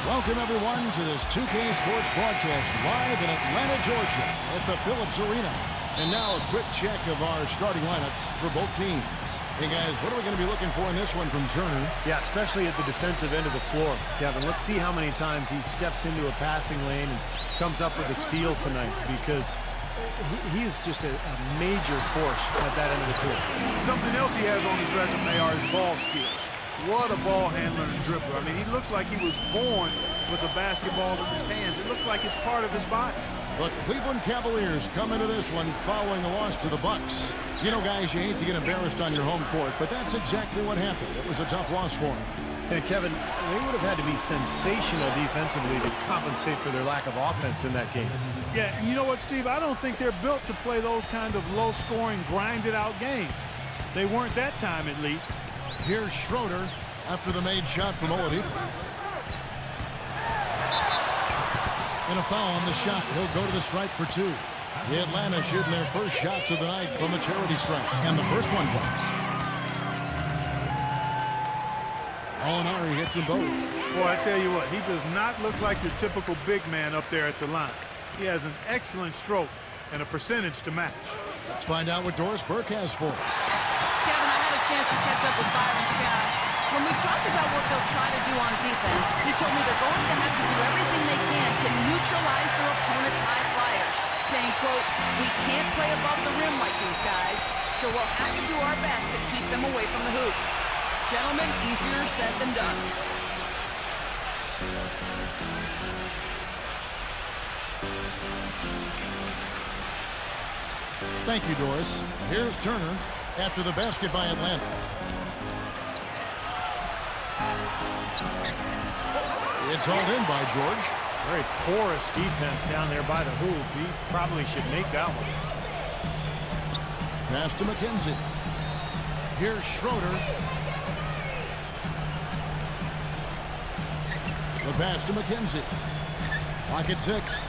Welcome, everyone, to this 2K Sports broadcast live in Atlanta, Georgia at the Phillips Arena. And now a quick check of our starting lineups for both teams. Hey, guys, what are we going to be looking for in this one from Turner? Yeah, especially at the defensive end of the floor, Kevin. Let's see how many times he steps into a passing lane and comes up with a steal tonight, because he is just a major force at that end of the court. Something else he has on his resume are his ball skills. What a ball handler and dribbler. I mean, he looks like he was born with a basketball in his hands. It looks like it's part of his body. The Cleveland Cavaliers come into this one following a loss to the Bucks. You know, guys, you hate to get embarrassed on your home court, but that's exactly what happened. It was a tough loss for them. And Kevin, they would have had to be sensational defensively to compensate for their lack of offense in that game. Yeah, and you know what, Steve? I don't think they're built to play those kind of low-scoring, grinded-out games. They weren't that time, at least. Here's Schroeder after the made shot from Oladipo. And a foul on the shot. He'll go to the stripe for two. The Atlanta shooting their first shots of the night from the charity stripe. And the first one drops. Molinari hits them both. Boy, I tell you what, he does not look like your typical big man up there at the line. He has an excellent stroke and a percentage to match. Let's find out what Doris Burke has for us. Kevin, I had a chance to catch up with Byron Scott. When we talked about what they'll try to do on defense, he told me they're going to have to do everything they can to neutralize their opponent's high flyers, saying, quote, "We can't play above the rim like these guys, so we'll have to do our best to keep them away from the hoop." Gentlemen, easier said than done. Thank you, Doris. Here's Turner after the basket by Atlanta. It's hauled in by George. Very porous defense down there by the hoop. He probably should make that one. Pass to McKenzie. Here's Schroeder. The pass to McKenzie. Clock at 6.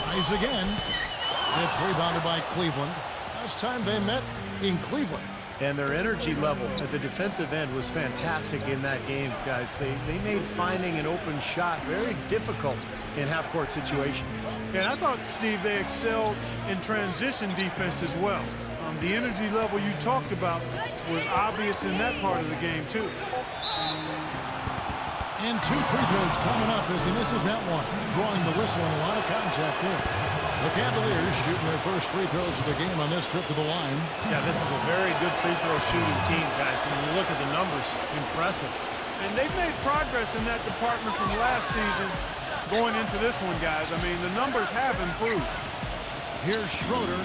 Tries again. It's rebounded by Cleveland. Last time they met in Cleveland. And their energy level at the defensive end was fantastic in that game, guys. They made finding an open shot very difficult in half-court situations. And I thought, Steve, they excelled in transition defense as well. The energy level you talked about was obvious in that part of the game, too. And 2 free throws coming up as he misses that one. Drawing the whistle and a lot of contact there. The Cavaliers shooting their first free throws of the game on this trip to the line. Yeah, this is a very good free throw shooting team, guys. And when you look at the numbers, impressive. And they've made progress in that department from last season going into this one, guys. I mean, the numbers have improved. Here's Schroeder.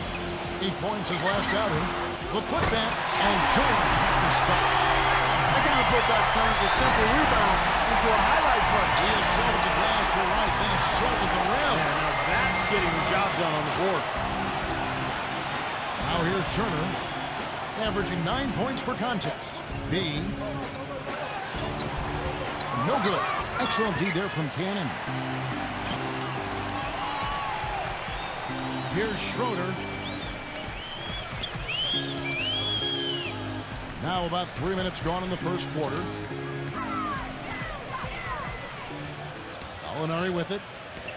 8 points his last outing. The putback, and George had the stuff. That kind of putback turns a simple rebound into a highlight play. He assaulted the glass to the right, then assaulted the rim. Yeah, now that's getting the job done on the boards. Now here's Turner, averaging 9 points per contest. B. No good. Excellent D there from Cannon. Here's Schroeder. Now about 3 minutes gone in the first quarter. Molinari with it.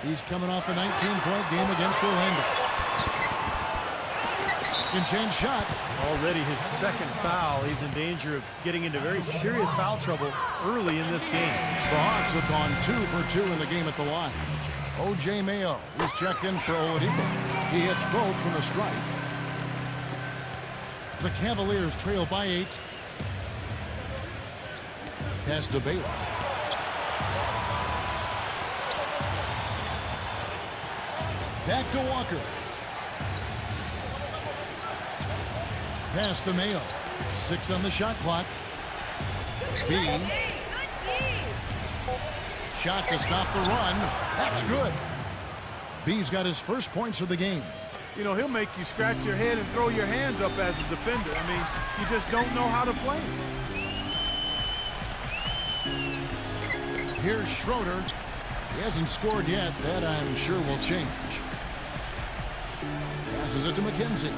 He's coming off a 19-point game against Orlando. Second chance shot. Already his second foul. He's in danger of getting into very serious foul trouble early in this game. The Hawks have gone 2 for 2 in the game at the line. O.J. Mayo, he's checked in for Oladipo. He hits both from the stripe. The Cavaliers trail by 8. Pass to Baylor. Back to Walker. Pass to Mayo. 6 on the shot clock. B. Shot to stop the run. That's good. B's got his first points of the game. You know, he'll make you scratch your head and throw your hands up as a defender. I mean, you just don't know how to play him. Here's Schroeder. He hasn't scored yet. That, I'm sure, will change. Passes it to McKenzie.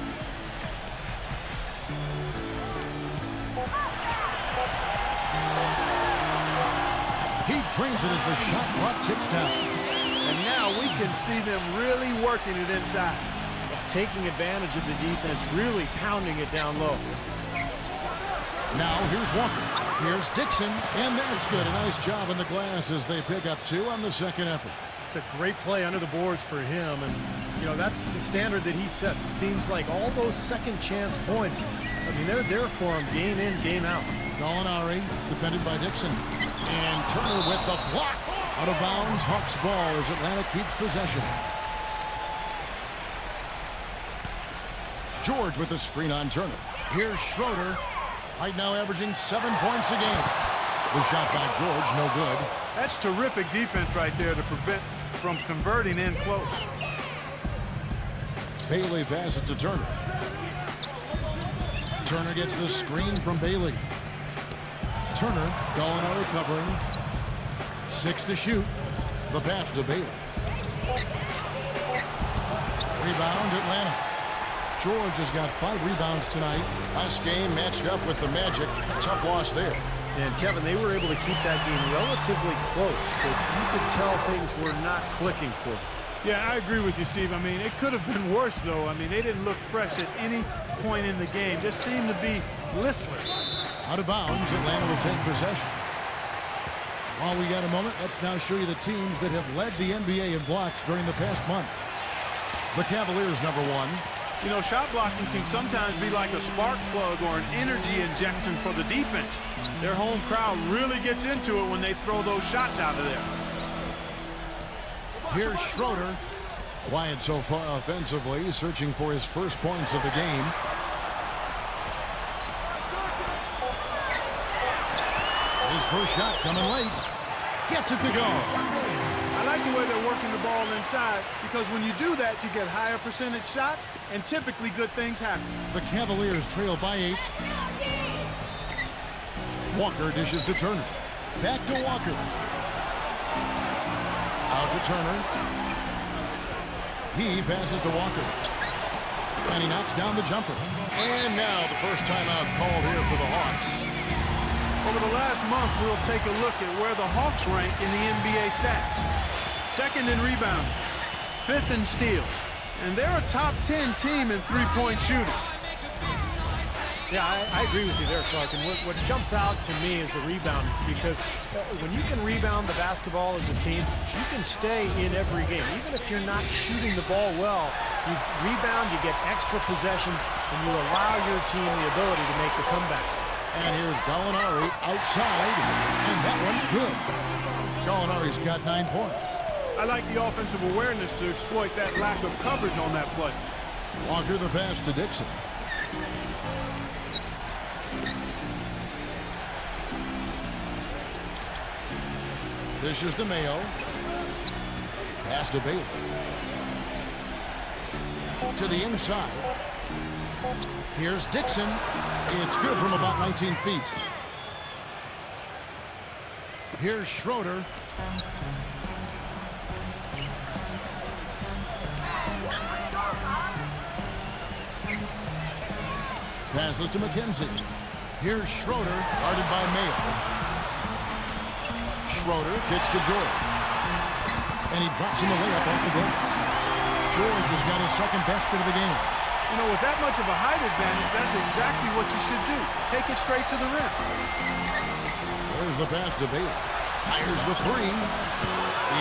He drains it as the shot clock ticks down. And now we can see them really working it inside. Taking advantage of the defense, really pounding it down low. Now here's Walker. Here's Dixon, and that's good. A nice job in the glass as they pick up 2 on the second effort. It's a great play under the boards for him, and you know that's the standard that he sets. It seems like all those second chance points, I mean, they're there for him game in, game out. Gallinari defended by Dixon, and Turner with the block. Out of bounds, Hawks ball as Atlanta keeps possession. George with the screen on Turner. Here's Schroeder. Right now averaging 7 points a game. The shot by George, no good. That's terrific defense right there to prevent from converting in close. Bailey passes to Turner. Turner gets the screen from Bailey. Turner, Gallinari covering. 6 to shoot. The pass to Bailey. Rebound, Atlanta. George has got 5 rebounds tonight. Last game matched up with the Magic. A tough loss there. And Kevin, they were able to keep that game relatively close, but you could tell things were not clicking for them. Yeah, I agree with you, Steve. I mean, it could have been worse, though. I mean, they didn't look fresh at any point in the game. Just seemed to be listless. Out of bounds, Atlanta will take possession. While we got a moment, let's now show you the teams that have led the NBA in blocks during the past month. The Cavaliers, number 1. You know, shot blocking can sometimes be like a spark plug or an energy injection for the defense. Their home crowd really gets into it when they throw those shots out of there. Here's Schroeder. Quiet so far offensively, searching for his first points of the game. His first shot coming late. Gets it to go. I like the way they're working the ball inside because when you do that, you get higher percentage shots and typically good things happen. The Cavaliers trail by 8. Walker dishes to Turner. Back to Walker. Out to Turner. He passes to Walker. And he knocks down the jumper. And now the first timeout called here for the Hawks. Over the last month, we'll take a look at where the Hawks rank in the NBA stats. 2nd in rebound, 5th in steals, and they're a top 10 team in three-point shooting. Yeah, I agree with you there, Clark. And what jumps out to me is the rebounding, because when you can rebound the basketball as a team, you can stay in every game. Even if you're not shooting the ball well, you rebound, you get extra possessions, and you allow your team the ability to make the comeback. And here's Gallinari outside, and that one's good. Gallinari's got 9 points. I like the offensive awareness to exploit that lack of coverage on that play. Walker the pass to Dixon. Dishes to Mayo. Pass to Bailey. To the inside. Here's Dixon. It's good from about 19 feet. Here's Schroeder. Passes to McKenzie. Here's Schroeder, guarded by Mayo. Schroeder gets to George. And he drops him a layup off the glass. George has got his second basket of the game. You know, with that much of a height advantage, that's exactly what you should do. Take it straight to the rim. There's the pass to Bailey. Fires the 3.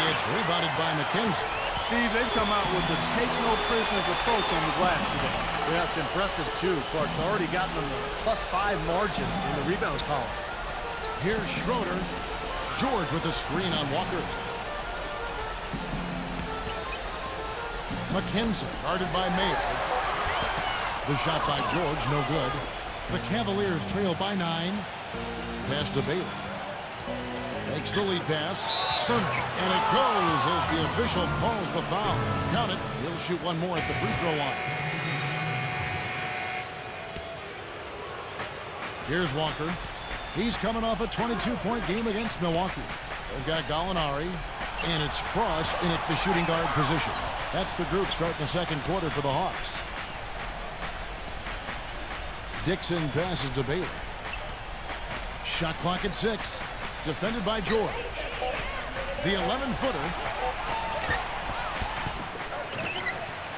It's rebounded by McKenzie. Steve, they've come out with the take-no-prisoners approach on the glass today. Yeah, it's impressive, too. Clark's already gotten them a +5 margin in the rebound column. Here's Schroeder. George with the screen on Walker. McKenzie, guarded by Mayo. The shot by George, no good. The Cavaliers trail by 9. Pass to Bailey. Makes the lead pass. Turner. And it goes as the official calls the foul. Count it. He'll shoot one more at the free throw line. Here's Walker. He's coming off a 22-point game against Milwaukee. They've got Gallinari. And it's Cross in at the shooting guard position. That's the group starting the second quarter for the Hawks. Dixon passes to Bailey. Shot clock at 6. Defended by George. The 11-footer.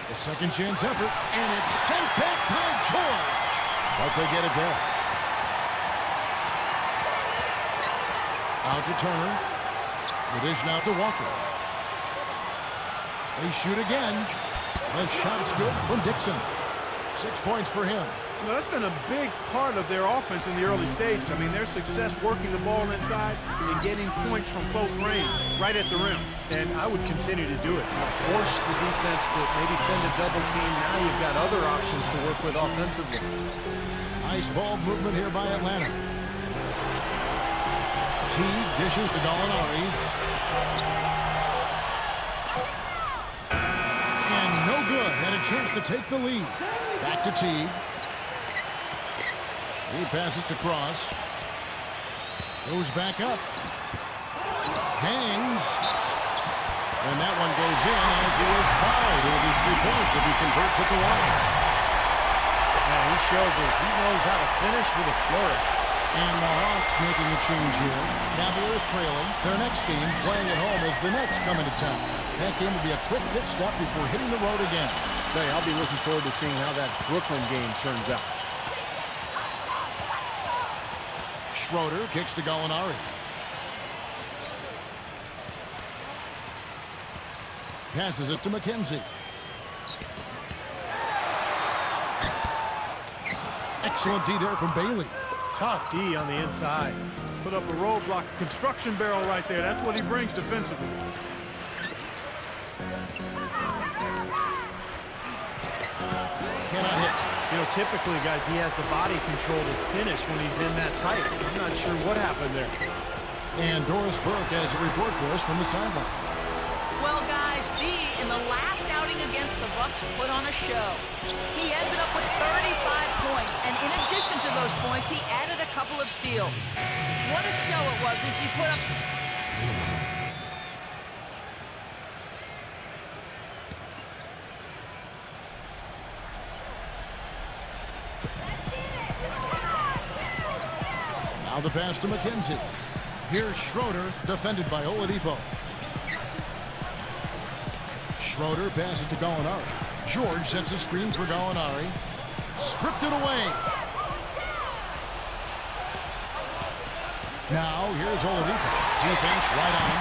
The second chance effort. And it's sent back by George. But they get it back. Out to Turner. It is now to Walker. They shoot again. The shot's good from Dixon. 6 points for him. You know, that's been a big part of their offense in the early stages. I mean, their success working the ball inside and getting points from close range, right at the rim. And I would continue to do it. Force the defense to maybe send a double team. Now you've got other options to work with offensively. Nice ball movement here by Atlanta. Teague dishes to Gallinari. And no good. Had a chance to take the lead. Back to Teague. He passes to Cross. Goes back up. Hangs. And that one goes in as he was fouled. It'll be 3 points if he converts at the line. Yeah, he shows us he knows how to finish with a flourish. And the Hawks making a change here. Cavaliers trailing. Their next game playing at home as the Nets come into town. That game will be a quick pit stop before hitting the road again. Tell you, I'll be looking forward to seeing how that Brooklyn game turns out. Schroeder kicks to Gallinari. Passes it to McKenzie. Excellent D there from Bailey. Tough D on the inside. Put up a roadblock, construction barrel right there. That's what he brings defensively. Cannot hit. You know, typically, guys, he has the body control to finish when he's in that tight. I'm not sure what happened there. And Doris Burke has a report for us from the sideline. Well, guys, B, in the last outing against the Bucks, put on a show. He ended up with 35 points, and in addition to those points, he added a couple of steals. What a show it was as he put up... Now the pass to McKenzie. Here's Schroeder, defended by Oladipo. Schroeder passes to Gallinari. George sets a screen for Gallinari. Stripped it away. Now here's Oladipo. Defense right on.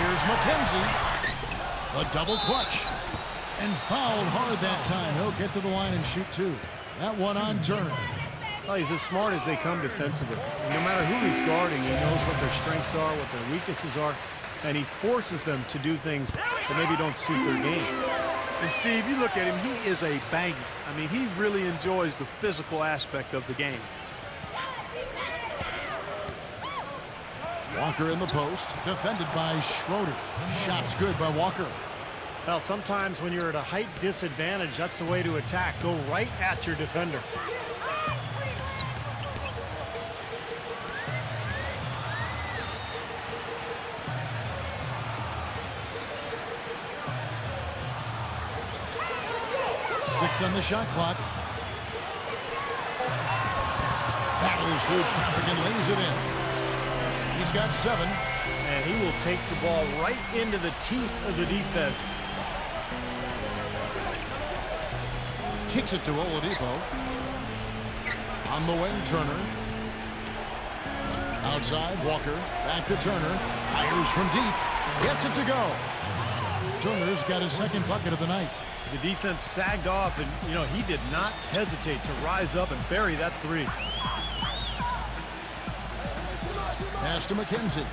Here's McKenzie. A double clutch. And fouled hard that time. He'll get to the line and shoot two. That one on Turner. Well, he's as smart as they come defensively. And no matter who he's guarding, he knows what their strengths are, what their weaknesses are, and he forces them to do things that maybe don't suit their game. And Steve, you look at him, he is a banger. I mean, he really enjoys the physical aspect of the game. Walker in the post, defended by Schroeder. Shots good by Walker. Well, sometimes when you're at a height disadvantage, that's the way to attack. Go right at your defender. Six on the shot clock. Battles through traffic and lays it in. He's got 7. And he will take the ball right into the teeth of the defense. Kicks it to Oladipo. On the wing, Turner. Outside, Walker. Back to Turner. Fires from deep. Gets it to go. Turner's got his second bucket of the night. The defense sagged off, and, you know, he did not hesitate to rise up and bury that three. Pass to McKenzie.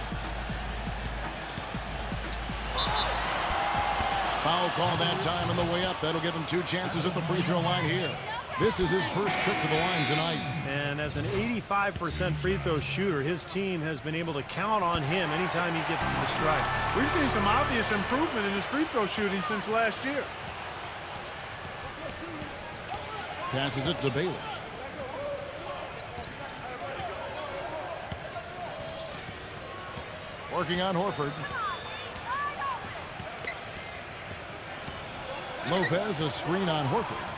Foul call that time on the way up. That'll give him 2 chances at the free throw line here. This is his first trip to the line tonight. And as an 85% free throw shooter, his team has been able to count on him anytime he gets to the stripe. We've seen some obvious improvement in his free throw shooting since last year. Passes it to Bailey. Working on Horford. Lopez, a screen on Horford.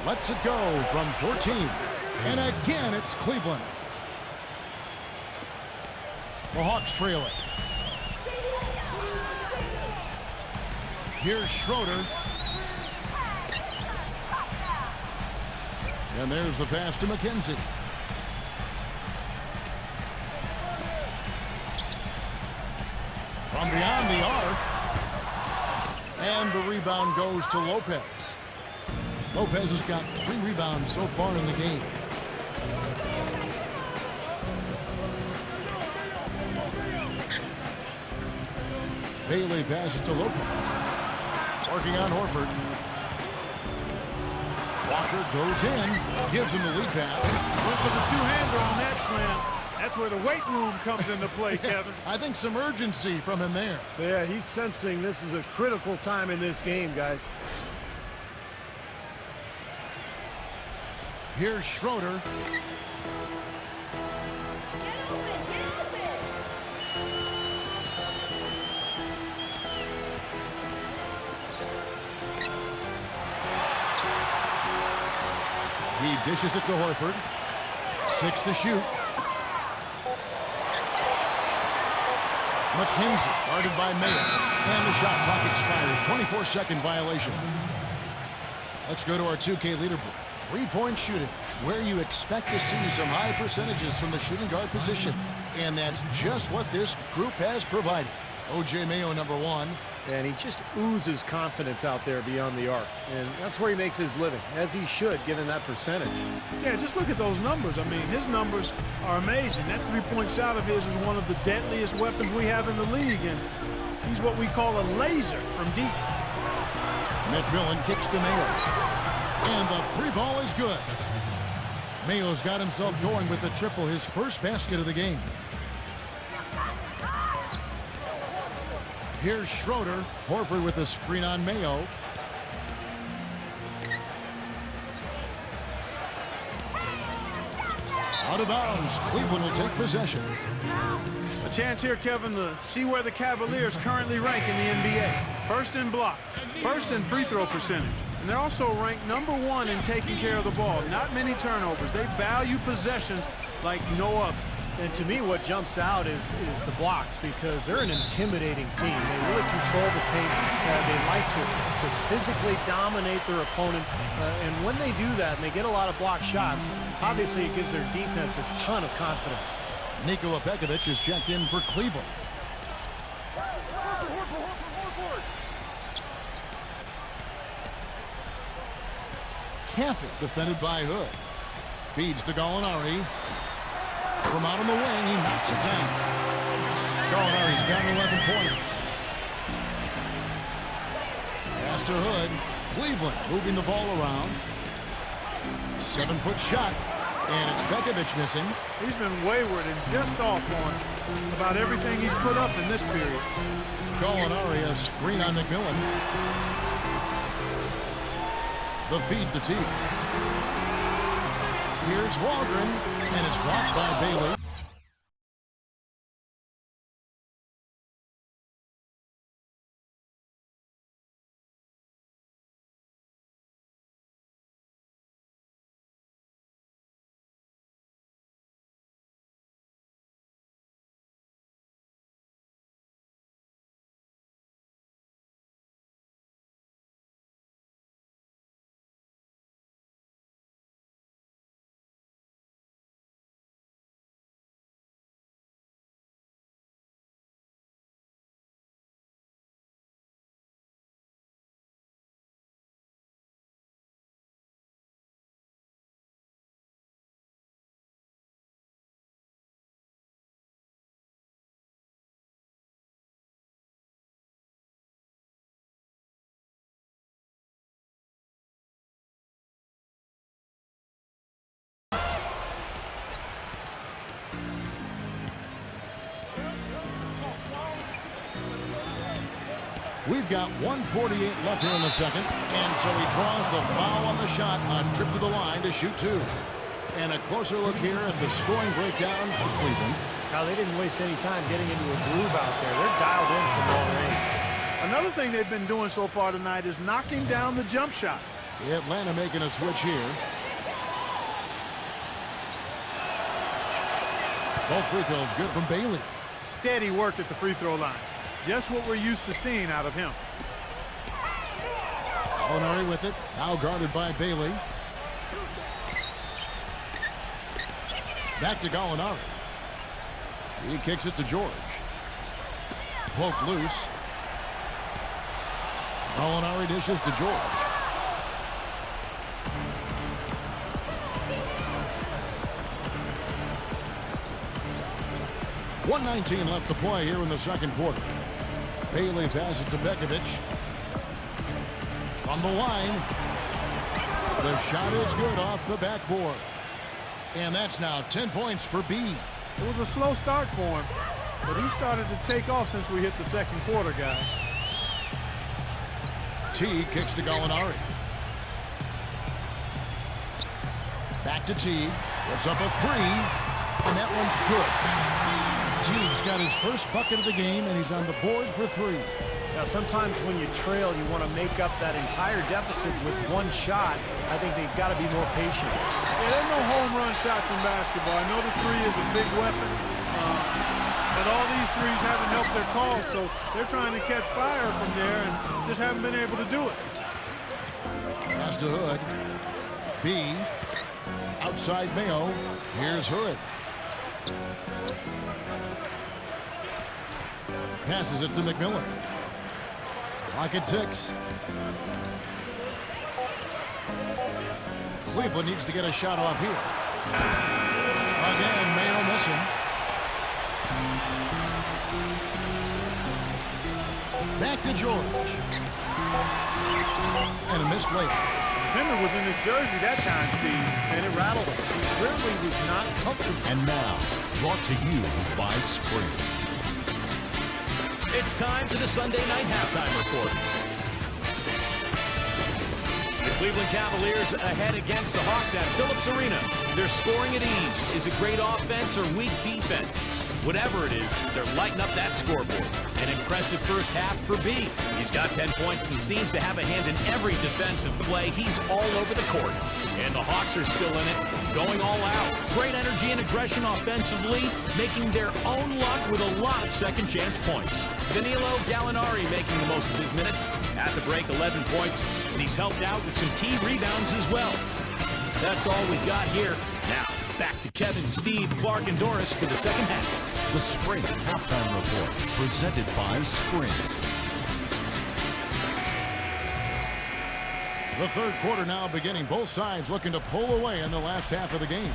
Lets it go from 14. And again, it's Cleveland. The Hawks trail it. Here's Schroeder. And there's the pass to McKenzie. From beyond the arc. And the rebound goes to Lopez. Lopez has got 3 rebounds so far in the game. Bailey passes to Lopez. Working on Horford. Walker goes in. Gives him the lead pass. Went for the two-hander on that slam. That's where the weight room comes into play, Kevin. I think some urgency from him there. Yeah, he's sensing this is a critical time in this game, guys. Here's Schroeder. He dishes it to Horford. 6 to shoot. McKenzie guarded by Mayer. And the shot clock expires. 24-second violation. Let's go to our 2K leaderboard. 3-point shooting, where you expect to see some high percentages from the shooting guard position. And that's just what this group has provided. O.J. Mayo, number 1. And he just oozes confidence out there beyond the arc. And that's where he makes his living, as he should, given that percentage. Yeah, just look at those numbers. I mean, his numbers are amazing. That three-point shot of his is one of the deadliest weapons we have in the league. And he's what we call a laser from deep. McMillan kicks to Mayo. And the 3-ball is good. Mayo's got himself going with the triple, his first basket of the game. Here's Schroeder. Horford with a screen on Mayo. Out of bounds. Cleveland will take possession. A chance here, Kevin, to see where the Cavaliers currently rank in the NBA. First in block, first in free throw percentage. And they're also ranked number 1 in taking care of the ball. Not many turnovers. They value possessions like no other. And to me, what jumps out is the blocks, because they're an intimidating team. They really control the paint. They like to physically dominate their opponent. And when they do that and they get a lot of block shots, obviously it gives their defense a ton of confidence. Nikola Pekovic is checked in for Cleveland. Caffey defended by Hood. Feeds to Gallinari. From out on the wing, he knocks it down. Gallinari's got 11 points. Pass to Hood. Cleveland moving the ball around. 7-foot shot. And it's Pekovic missing. He's been wayward and just off on about everything he's put up in this period. Gallinari, a screen on McMillan. The feed to T. Here's Waldron, and it's blocked by Bailey. We've got 1:48 left here in the second, and so he draws the foul on the shot on trip to the line to shoot 2. And a closer look here at the scoring breakdown for Cleveland. Now, they didn't waste any time getting into a groove out there. They're dialed in from long range. Another thing they've been doing so far tonight is knocking down the jump shot. Atlanta making a switch here. Both free throws good from Bailey. Steady work at the free throw line. Just what we're used to seeing out of him. Gallinari with it. Now guarded by Bailey. Back to Gallinari. He kicks it to George. Poked loose. Gallinari dishes to George. .119 left to play here in the second quarter. Bailey passes to Bekovic. From the line. The shot is good off the backboard. And that's now 10 points for B. It was a slow start for him, but he started to take off since we hit the second quarter, guys. T kicks to Gallinari. Back to T. Puts up a three. And that one's good. Teague's got his first bucket of the game, and he's on the board for three. Now, sometimes when you trail, you want to make up that entire deficit with one shot. I think they've got to be more patient. Yeah, there's no home run shots in basketball. I know the three is a big weapon, but all these threes haven't helped their cause, so they're trying to catch fire from there and just haven't been able to do it. Pass to Hood. B. Outside Mayo. Here's Hood. Passes it to McMillan. Clock at 6. Cleveland needs to get a shot off here. Again, Mayo missing. Back to George. And a missed layup. Defender was in his jersey that time, Steve, and it rattled him. He clearly was not comfortable. And now, brought to you by Sprint. It's time for the Sunday night halftime report. The Cleveland Cavaliers ahead against the Hawks at Phillips Arena. They're scoring at ease. Is it great offense or weak defense? Whatever it is, they're lighting up that scoreboard. An impressive first half for B. He's got 10 points and seems to have a hand in every defensive play. He's all over the court. And the Hawks are still in it, going all out. Great energy and aggression offensively, making their own luck with a lot of second-chance points. Danilo Gallinari making the most of his minutes. At the break, 11 points, and he's helped out with some key rebounds as well. That's all we've got here. Now, back to Kevin, Steve, Clark, and Doris for the second half. The Sprint Halftime Report, presented by Sprint. The third quarter now beginning. Both sides looking to pull away in the last half of the game.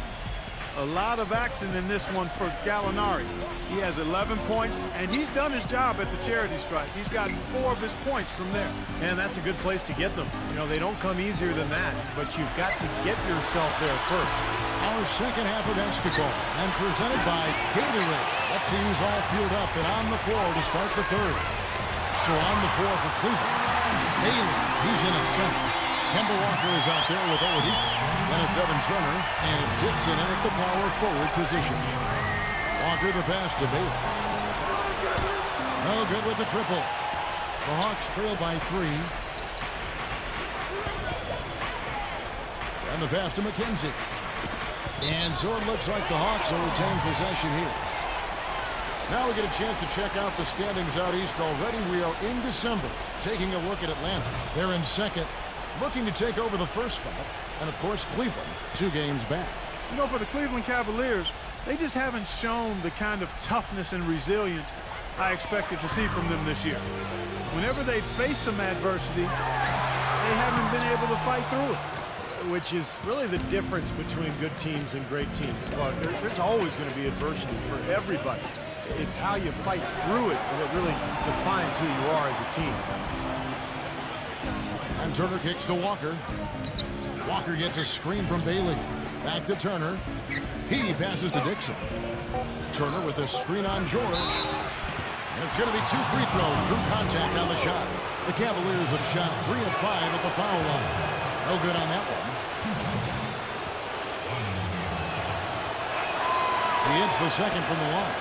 A lot of action in this one for Gallinari. He has 11 points, and he's done his job at the charity stripe. He's gotten 4 of his points from there. And that's a good place to get them. You know, they don't come easier than that, but you've got to get yourself there first. Our second half of basketball, and presented by Gatorade. Let's see who's all fueled up and on the floor to start the third. So on the floor for Cleveland, Bailey, he's in at center. Kemba Walker is out there with Oladipo. Then it's Evan Turner, and it's Dixon in at the power forward position. Walker the pass to Bailey. No good with the triple. The Hawks trail by 3. And the pass to McKenzie. And so it looks like the Hawks will retain possession here. Now we get a chance to check out the standings out east already. We are in December, taking a look at Atlanta. They're in second, looking to take over the first spot. And, of course, Cleveland, 2 games back. You know, for the Cleveland Cavaliers, they just haven't shown the kind of toughness and resilience I expected to see from them this year. Whenever they face some adversity, they haven't been able to fight through it. Which is really the difference between good teams and great teams. But there's always going to be adversity for everybody. It's how you fight through it that really defines who you are as a team. And Turner kicks to Walker. Walker gets a screen from Bailey. Back to Turner. He passes to Dixon. Turner with a screen on George. And it's going to be 2 free throws. Drew contact on the shot. The Cavaliers have shot 3 of 5 at the foul line. No good on that one. He hits the second from the line.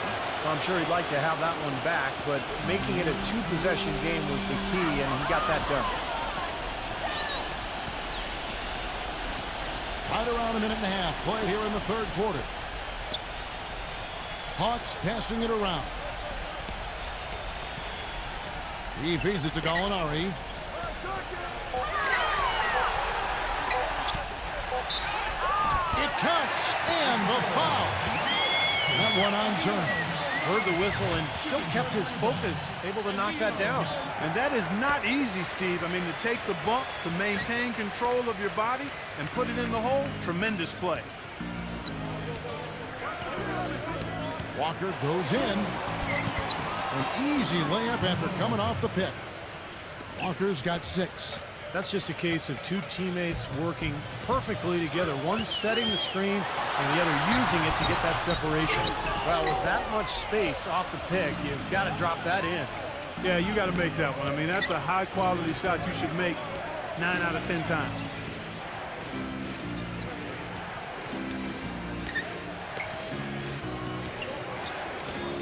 Well, I'm sure he'd like to have that one back, but making it a 2-possession game was the key, and he got that done. Right around a minute and a half played here in the third quarter. Hawks passing it around. He feeds it to Gallinari. It counts, and the foul. That one on Turner. Heard the whistle and still kept his focus, able to knock that down. And that is not easy, Steve. I mean, to take the bump, to maintain control of your body, and put it in the hole, tremendous play. Walker goes in. An easy layup after coming off the pick. Walker's got 6. That's just a case of two teammates working perfectly together, one setting the screen and the other using it to get that separation. Well, with that much space off the pick, you've got to drop that in. Yeah, you got to make that one. I mean, that's a high-quality shot you should make 9 out of 10 times.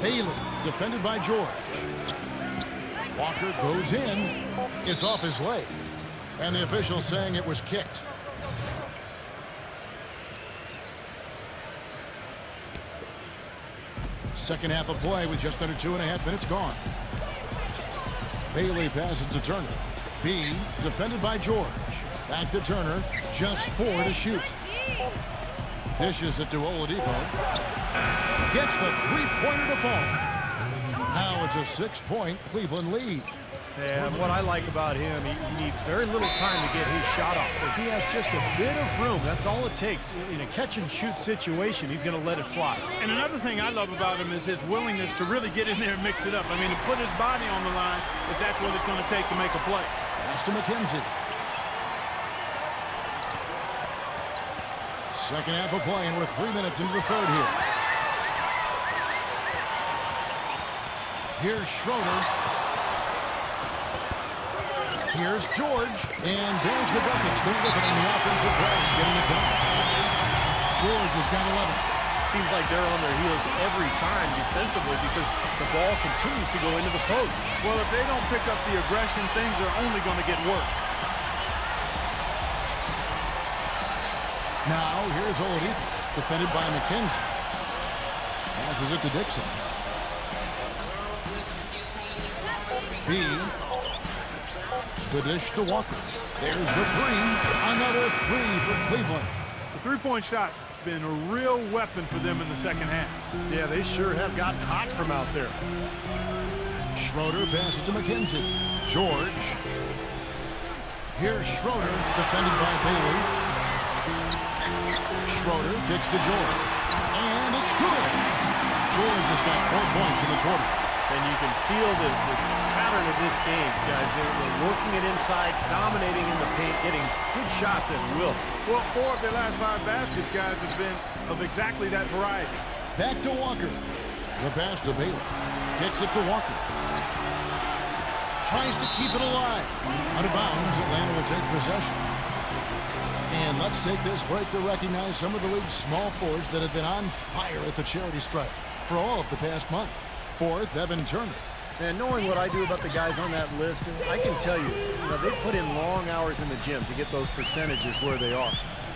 Bailey, defended by George. Walker goes in. It's off his leg. And the official saying it was kicked. Second half of play with just under 2.5 minutes gone. Bailey passes to Turner. B, defended by George. Back to Turner. Just 4 to shoot. Dishes it to Oladipo. Gets the three-pointer to fall. Now it's a 6-point Cleveland lead. And what I like about him, he needs very little time to get his shot off. If he has just a bit of room, that's all it takes. In a catch-and-shoot situation, he's going to let it fly. And another thing I love about him is his willingness to really get in there and mix it up. I mean, to put his body on the line if that's what it's going to take to make a play. Pass to McKenzie. Second half of play, and we're 3 minutes into the third here. Here's Schroeder. Here's George. And there's the bucket. Still looking in the offensive press, getting it done. George has got 11. Seems like they're on their heels every time defensively because the ball continues to go into the post. Well, if they don't pick up the aggression, things are only going to get worse. Now, here's Oladipo, defended by McKenzie. Passes it to Dixon. B. The dish to Walker. There's the 3. Another 3 for Cleveland. The three-point shot has been a real weapon for them in the second half. Yeah, they sure have gotten hot from out there. Schroeder passes to McKenzie. George. Here's Schroeder, defended by Bailey. Schroeder kicks to George. And it's good. George has got 4 points in the quarter. And you can feel the pattern of this game, guys. They're working it inside, dominating in the paint, getting good shots at will. Well, 4 of their last 5 baskets, guys, have been of exactly that variety. Back to Walker. The pass to Bailey. Kicks it to Walker. Tries to keep it alive. Out of bounds, Atlanta will take possession. And let's take this break to recognize some of the league's small forwards that have been on fire at the charity stripe for all of the past month. Fourth, Evan Turner. And knowing what I do about the guys on that list, I can tell you, they put in long hours in the gym to get those percentages where they are.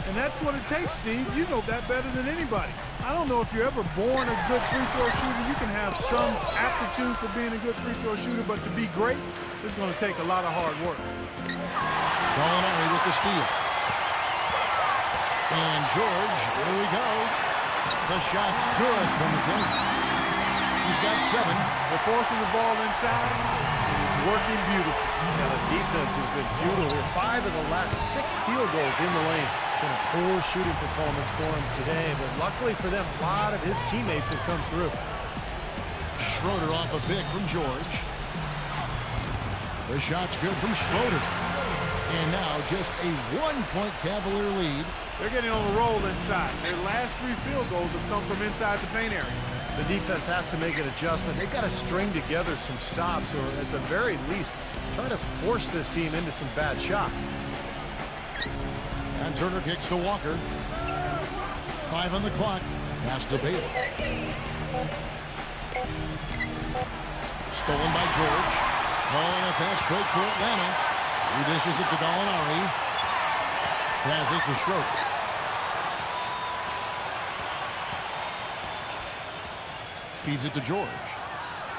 And that's what it takes, Steve. You know that better than anybody. I don't know if you're ever born a good free throw shooter. You can have some aptitude for being a good free throw shooter, but to be great, it's going to take a lot of hard work. Gallinari with the steal. And George, here we go. The shot's good from McKenzie. He's got 7. They're forcing the ball inside, and it's working beautifully. Yeah, the defense has been futile here. 5 of the last 6 field goals in the lane. Been a poor shooting performance for him today, but luckily for them, a lot of his teammates have come through. Schroeder off a pick from George. The shot's good from Schroeder. And now just a 1-point Cavalier lead. They're getting on the roll inside. Their last 3 field goals have come from inside the paint area. The defense has to make an adjustment. They've got to string together some stops, or at the very least, try to force this team into some bad shots. And Turner kicks to Walker. 5 on the clock. Pass to Bailey. Stolen by George. Calling a fast break for Atlanta. He dishes it to Gallinari. Passes to Schroeder. Feeds it to George.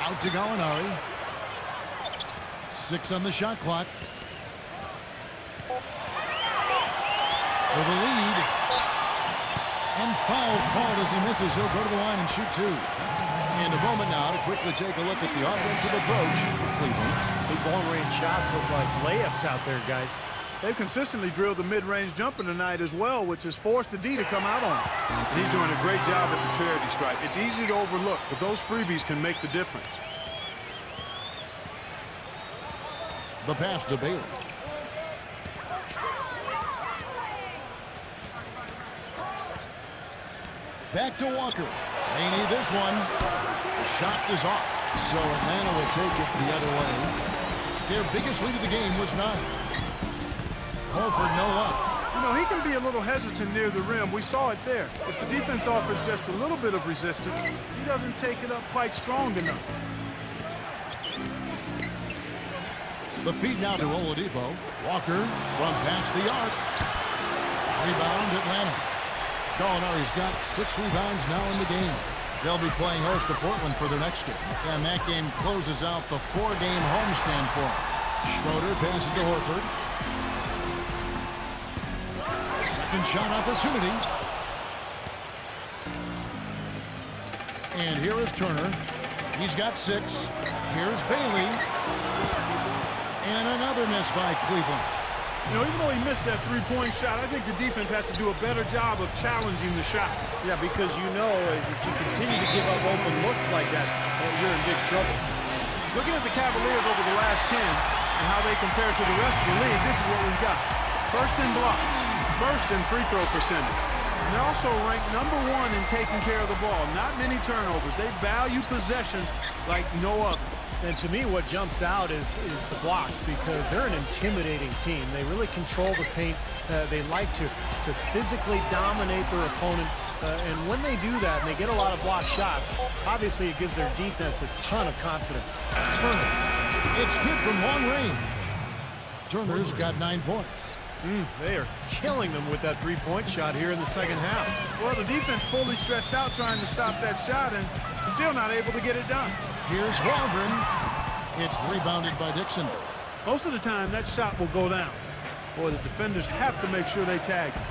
Out to Gallinari. 6 on the shot clock. For the lead. And foul called as he misses. He'll go to the line and shoot 2. And a moment now to quickly take a look at the offensive approach for Cleveland. These long-range shots look like layups out there, guys. They've consistently drilled the mid-range jumper tonight as well, which has forced the D to come out on him. And he's doing a great job at the charity stripe. It's easy to overlook, but those freebies can make the difference. The pass to Bailey. Back to Walker. They need this one. The shot is off, so Atlanta will take it the other way. Their biggest lead of the game was 9. Horford no luck. You know, he can be a little hesitant near the rim. We saw it there. If the defense offers just a little bit of resistance, he doesn't take it up quite strong enough. The feed now to Oladipo. Walker from past the arc. Rebound Atlanta. Gallinari's got 6 rebounds now in the game. They'll be playing host to Portland for their next game. And that game closes out the 4-game homestand for them. Schroeder passes to Horford. Second shot opportunity. And here is Turner. He's got 6. Here's Bailey. And another miss by Cleveland. You know, even though he missed that three-point shot, I think the defense has to do a better job of challenging the shot. Yeah, because you know if you continue to give up open looks like that, you're in big trouble. Looking at the Cavaliers over the last 10 and how they compare to the rest of the league, this is what we've got. First in block, first in free throw percentage. And they're also ranked #1 in taking care of the ball. Not many turnovers. They value possessions like no other. And to me, what jumps out is the blocks, because they're an intimidating team. They really control the paint. They like to physically dominate their opponent. And when they do that and they get a lot of block shots, obviously it gives their defense a ton of confidence. Turner. It's good from long range. Turner's got 9 points. They are killing them with that three-point shot here in the second half. Well, the defense fully stretched out trying to stop that shot and still not able to get it done. Here's Waldron. It's rebounded by Dixon. Most of the time, that shot will go down. Boy, the defenders have to make sure they tag him.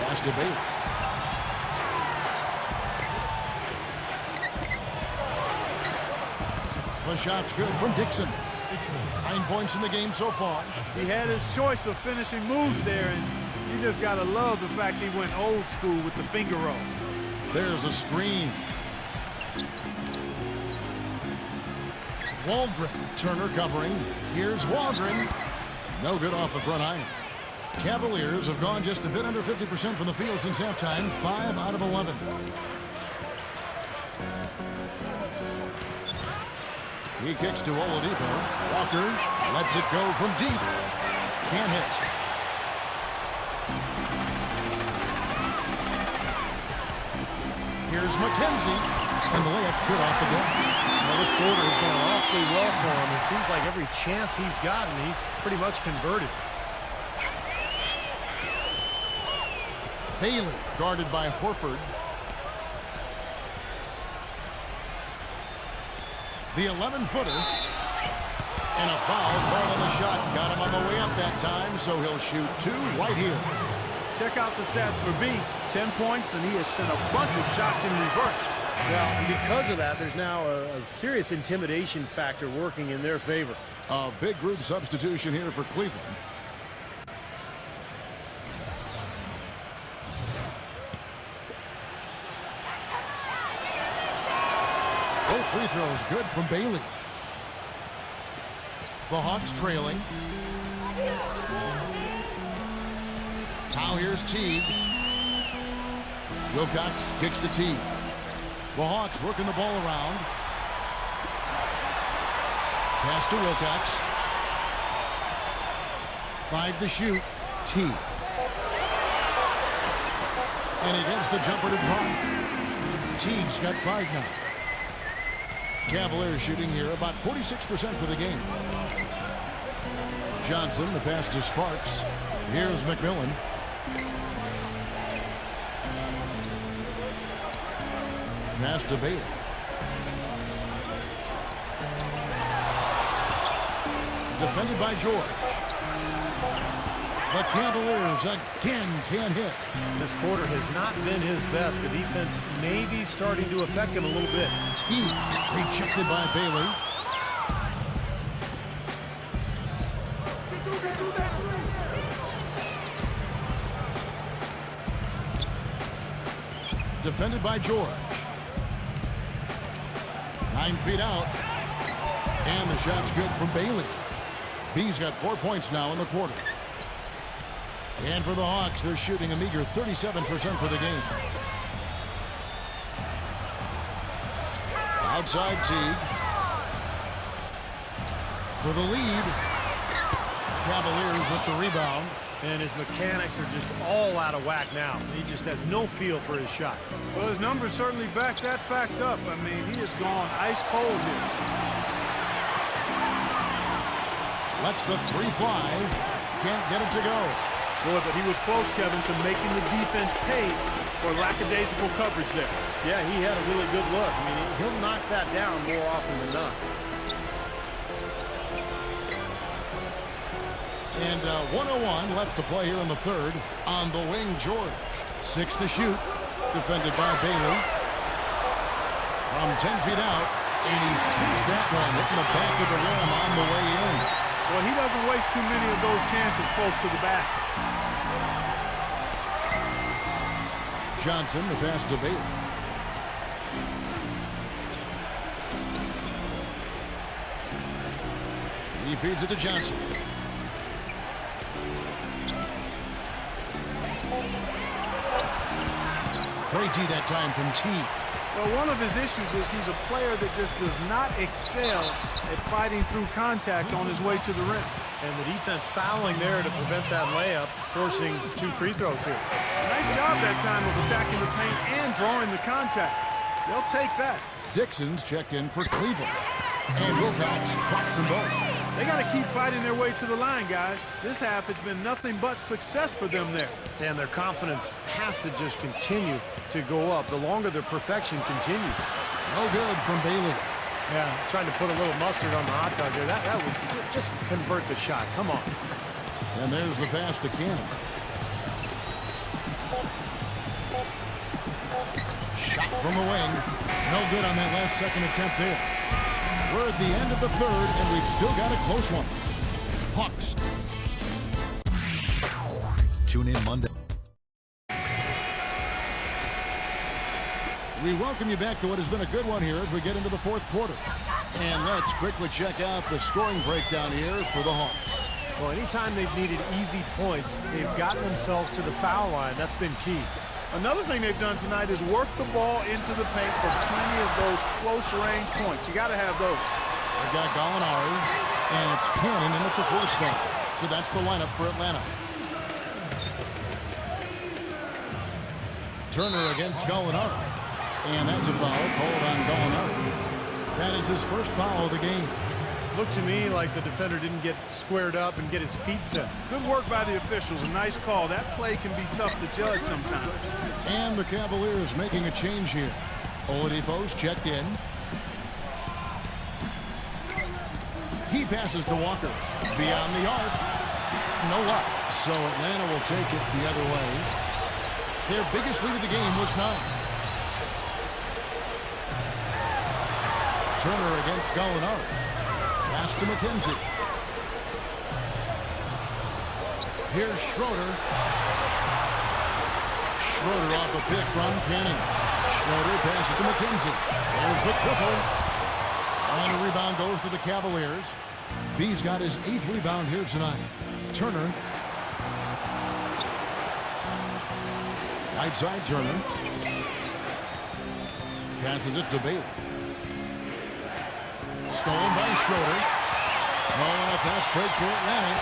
Pass to Bailey. The shot's good from Dixon. 9 points in the game so far. He had his choice of finishing moves there, and you just got to love the fact he went old school with the finger roll. There's a screen. Waldron. Turner covering. Here's Waldron. No good off the front iron. Cavaliers have gone just a bit under 50% from the field since halftime. 5 out of 11. He kicks to Oladipo. Walker lets it go from deep. Can't hit. Here's McKenzie. And the layup's good off the glass. Well, this quarter has gone awfully well for him. It seems like every chance he's gotten, he's pretty much converted. Bailey guarded by Horford. The 11-footer. And a foul called on the shot. Got him on the way up that time, so he'll shoot 2 right here. Check out the stats for B. 10 points, and he has sent a bunch of shots in reverse. Well, and because of that, there's now a serious intimidation factor working in their favor. A big group substitution here for Cleveland. Both free throws good from Bailey. The Hawks trailing. Now here's Teague. Wilcox kicks to Teague. The Hawks working the ball around. Pass to Wilcox. 5 to shoot. Teague. And he gets the jumper to drop. Teague's got 5 now. Cavaliers shooting here about 46% for the game. Johnson, the pass to Sparks. Here's McMillan. Pass to Bailey. Defended by George. The Cavaliers again can't hit. This quarter has not been his best. The defense may be starting to affect him a little bit. T rejected by Bailey. Defended by George. 9 feet out. And the shot's good from Bailey. B's got 4 points now in the quarter. And for the Hawks, they're shooting a meager 37% for the game. Outside Teague. For the lead. Cavaliers with the rebound. And his mechanics are just all out of whack now. He just has no feel for his shot. Well, his numbers certainly back that fact up. I mean, he has gone ice cold here. Lets the three fly. Can't get it to go. Boy, but he was close, Kevin, to making the defense pay for lackadaisical coverage there. Yeah, he had a really good look. I mean, he'll knock that down more often than not. And 1:01 left to play here in the third. On the wing, George. 6 to shoot. Defended by Bailey. From 10 feet out. And he sinks that one. Hitting the back of the rim on the way in. Well, he doesn't waste too many of those chances close to the basket. Johnson, the pass to Bailey. He feeds it to Johnson. Great D that time from T. Well, one of his issues is he's a player that just does not excel at fighting through contact on his way to the rim. And the defense fouling there to prevent that layup, forcing 2 free throws here. Nice job that time of attacking the paint and drawing the contact. They'll take that. Dixon's checked in for Cleveland. And Wilcox drops them both. They got to keep fighting their way to the line, guys. This half has been nothing but success for them there. And their confidence has to just continue to go up the longer their perfection continues. No good from Bailey. Yeah, trying to put a little mustard on the hot dog there. That was just convert the shot. Come on. And there's the pass to Cannon. Shot from the wing. No good on that last second attempt there. We're at the end of the third, and we've still got a close one. Hawks. Tune in Monday. We welcome you back to what has been a good one here as we get into the fourth quarter. And let's quickly check out the scoring breakdown here for the Hawks. Well, anytime they've needed easy points, they've gotten themselves to the foul line. That's been key. Another thing they've done tonight is work the ball into the paint for plenty of those close-range points. You got to have those. They've got Gallinari, and it's Cannon in at the 4 spot. So that's the lineup for Atlanta. Turner against Gallinari. And that's a foul called on Gallinari. That is his first foul of the game. Looked to me like the defender didn't get squared up and get his feet set. Good work by the officials. A nice call. That play can be tough to judge sometimes. And the Cavaliers making a change here. Oladipo's checked in. He passes to Walker. Beyond the arc. No luck. So Atlanta will take it the other way. Their biggest lead of the game was 9. Turner against Gallinari. Pass to McKenzie. Here's Schroeder. Schroeder off a pick from Cannon. Schroeder passes to McKenzie. There's the triple. And the rebound goes to the Cavaliers. B's got his 8th rebound here tonight. Turner. Right side Turner. Passes it to Bailey. Stolen by Schroeder. Oh, a fast break for Atlanta.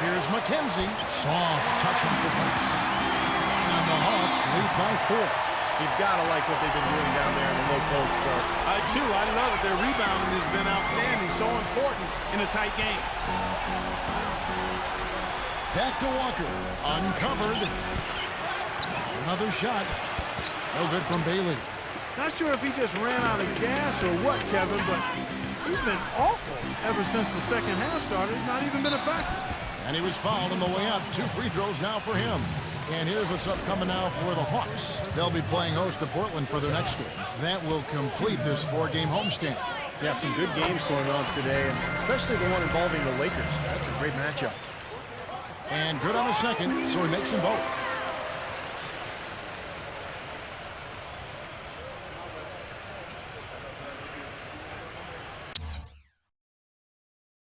Here's McKenzie. Soft touch off the glass. And the Hawks lead by 4. You've got to like what they've been doing down there in the low post, Clark. I do. I love it. Their rebounding has been outstanding. So important in a tight game. Back to Walker. Uncovered. Another shot. No good from Bailey. Not sure if he just ran out of gas or what, Kevin, but He's been awful ever since the second half started. Not even been a factor. And he was fouled on the way up. 2 free throws now for him. And here's what's upcoming now for the Hawks. They'll be playing host to Portland for their next game. That will complete this 4-game homestand. Yeah, some good games going on today, and especially the one involving the Lakers. That's a great matchup. And good on the second, so he makes them both.